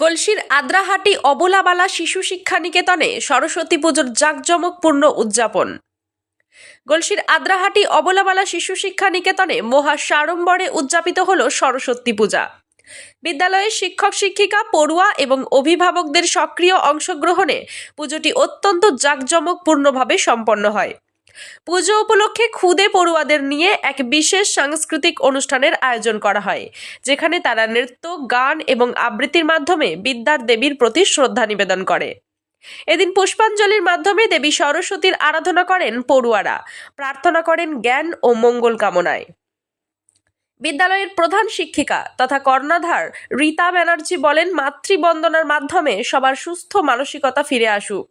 গলসির আদ্রাহাটি অবলাবালা শিশু শিক্ষা নিকেতনে সরস্বতী পুজোর জাঁকজমকপূর্ণ উদযাপন। গলসির আদ্রাহাটি অবলাবালা শিশু শিক্ষা নিকেতনে মহা সাড়ম্বরে উদযাপিত হল সরস্বতী পূজা। বিদ্যালয়ের শিক্ষক শিক্ষিকা, পড়ুয়া এবং অভিভাবকদের সক্রিয় অংশগ্রহণে পুজোটি অত্যন্ত জাঁকজমকপূর্ণভাবে সম্পন্ন হয়। পুজো উপলক্ষে খুদে পড়ুয়াদের নিয়ে এক বিশেষ সাংস্কৃতিক অনুষ্ঠানের আয়োজন করা হয়, যেখানে তারা নৃত্য, গান এবং আবৃত্তির মাধ্যমে বিদ্যার দেবীর প্রতি শ্রদ্ধা নিবেদন করে। এদিন পুষ্পাঞ্জলির মাধ্যমে দেবী সরস্বতীর আরাধনা করেন পড়ুয়ারা, প্রার্থনা করেন জ্ঞান ও মঙ্গল কামনায়। বিদ্যালয়ের প্রধান শিক্ষিকা তথা কর্ণধার রীতা ব্যানার্জি বলেন, মাতৃবন্দনার মাধ্যমে সবার সুস্থ মানসিকতা ফিরে আসুক।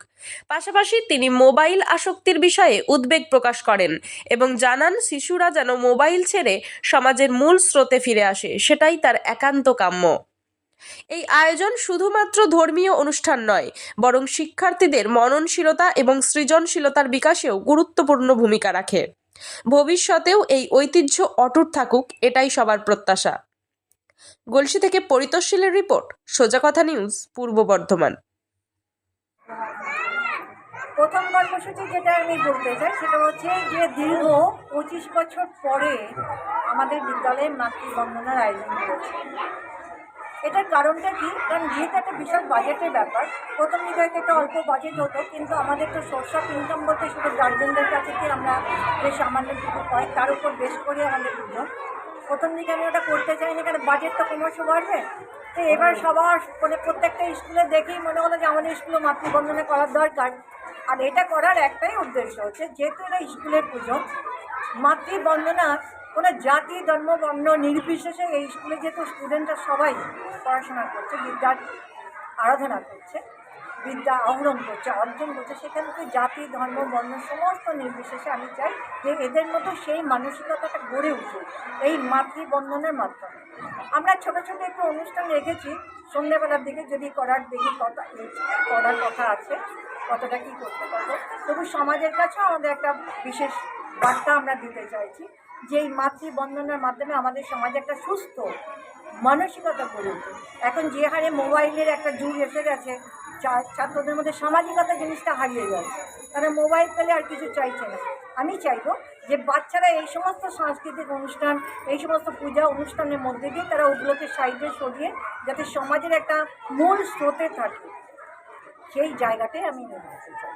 পাশাপাশি তিনি মোবাইল আসক্তির বিষয়ে উদ্বেগ প্রকাশ করেন এবং জানান, শিশুরা যেন মোবাইল ছেড়ে সমাজের মূল স্রোতে ফিরে আসে, সেটাই তার একান্ত কাম্য। এই আয়োজন শুধুমাত্র ধর্মীয় অনুষ্ঠান নয়, বরং শিক্ষার্থীদের মননশীলতা এবং সৃজনশীলতার বিকাশেও গুরুত্বপূর্ণ ভূমিকা রাখে। ভবিষ্যতেও এই ঐতিহ্য অটুট থাকুক, এটাই সবার প্রত্যাশা। গলসি থেকে পরিতোষশীলের রিপোর্ট, সোজা কথা নিউজ, পূর্ব বর্ধমান। প্রথম কর্মসূচি যেটা আমি বলতে চাই সেটা হচ্ছে যে দীর্ঘ 25 বছর পরে আমাদের বিদ্যালয়ে মাতৃবন্দনার আয়োজন করেছে। এটার কারণটা কি? কারণ যেহেতু একটা বিশাল বাজেটের ব্যাপার, প্রথম দিকে হয়তো একটা অল্প বাজেট হতো, কিন্তু আমাদের তো সোর্স অফ ইনকাম বলতে শুধু গার্জেনদের কাছে কি আমরা যে সামান্য কিছু পাই তার উপর বেশ করে আমাদের পুজো। প্রথম দিকে আমি ওটা করতে চাইনি, কারণ বাজেট তো ক্রমশ বাড়বে। তো এবার সবার মানে প্রত্যেকটা স্কুলে দেখেই মনে হলো যে আমাদের স্কুলে মাতৃবন্দনা করার দরকার। আর এটা করার একটাই উদ্দেশ্য হচ্ছে, যেহেতু এটা স্কুলের পুজো, মাতৃবন্দনা কোনো জাতি, ধর্ম, বর্ণ নির্বিশেষে এই স্কুলে যেহেতু স্টুডেন্টরা সবাই পড়াশোনা করছে, বিদ্যার আরাধনা করছে, বিদ্যা আহরণ করছে, অর্জন করছে, সেখান থেকে জাতি, ধর্ম, বর্ণ সমস্ত নির্বিশেষে আমি চাই যে এদের মধ্যে সেই মানসিকতাটা গড়ে উঠুক এই মাতৃবন্দনার মাধ্যমে। আমরা ছোটো ছোটো একটু অনুষ্ঠান রেখেছি সন্ধ্যেবেলার দিকে, যদি করার করার কথা আছে, কতটা কী করতে পারবো। তবু সমাজের কাছেও আমাদের একটা বিশেষ বার্তা আমরা দিতে চাইছি যে এই মাতৃবন্দনার মাধ্যমে আমাদের সমাজে একটা সুস্থ মানসিকতা গড়ে উঠে। এখন যে হারে মোবাইলের একটা যুগ এসে গেছে, ছাত্রদের মধ্যে সামাজিকতা জিনিসটা হারিয়ে যাচ্ছে, তারা মোবাইল পেলে আর কিছু চাইছে না। আমি চাইবো যে বাচ্চারা এই সমস্ত সাংস্কৃতিক অনুষ্ঠান, এই সমস্ত পূজা অনুষ্ঠানের মধ্যে দিয়ে তারা ওগুলোকে সাইডে সরিয়ে যাতে সমাজের একটা মূল স্রোতে থাকে, সেই জায়গাটাই আমি নিয়ে যেতে চাই।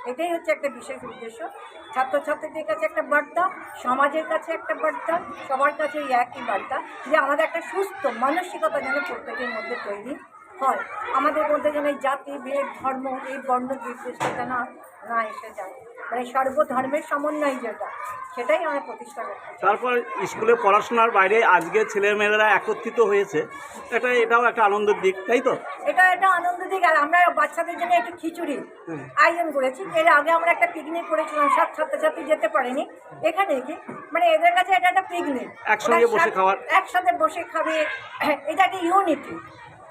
এটাই হচ্ছে একটা বিশেষ উদ্দেশ্য। ছাত্রছাত্রীদের কাছে একটা বার্তা, সমাজের কাছে একটা বার্তা, সবার কাছে এই একই বার্তা যে আমাদের একটা সুস্থ মানসিকতা যেন প্রত্যেকের মধ্যে তৈরি হয়। আমাদের মধ্যে যেন এই জাতি, ভেদ, ধর্ম, এই বর্ণ বিশেষটা না এসে যায়, মানে সর্বধর্মের সমন্বয় যেটা, সেটাই আমরা প্রতিষ্ঠা করতে চাই। তারপর স্কুলে পড়াশোনার বাইরে আজকে ছেলেমেয়েরা একত্রিত হয়েছে, এটাও একটা আনন্দের দিক, তাই তো? এটা আনন্দের দিক। আর আমরা বাচ্চাদের জন্য একটু খিচুড়ি আয়োজন করেছি। এর আগে আমরা একটা পিকনিক করেছিলাম, সব ছাত্রছাত্রী যেতে পারেনি। এখানে কি মানে এদের কাছে এটা একটা পিকনিক, একসঙ্গে বসে খাওয়ার, একসাথে বসে খাবে, এটাকে ইউনিটি,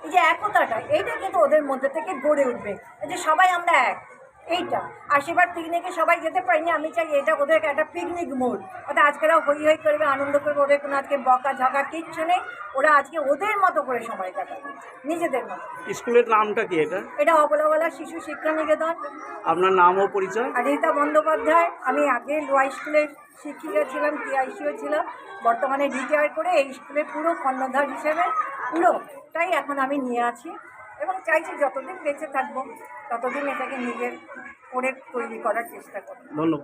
এই যে একতাটা, এইটা কিন্তু ওদের মধ্যে থেকে গড়ে উঠবে, এই যে সবাই আমরা এক, এইটা। আর সেবার পিকনিকে সবাই যেতে পারিনি, আমি চাই এটা ওদেরকে একটা পিকনিক মোড, ওটা আজকেরা হই হই করবে, আনন্দ করবে, ওদের কোনো আজকে বকা ঝাঁকা কিচ্ছু নেই, ওরা আজকে ওদের মতো করে সময় কাটাবে, নিজেদের মতো। স্কুলের নামটা কি? এটা অবলাবালা শিশু শিক্ষা নিকেতন। আপনার নাম ও পরিচয়? রীতা বন্দ্যোপাধ্যায়। আমি আগে লোয়াই স্কুলের শিক্ষিকা ছিলাম, টিআইসিও ছিলাম, বর্তমানে রিটায়ার করে এই স্কুলে পুরো কর্ণধার হিসেবে পুরোটাই এখন আমি নিয়ে আছি এবং চাইছি যতদিন বেঁচে থাকবো ততদিন এটাকে নিজের করে তৈরি করার চেষ্টা করব। ধন্যবাদ।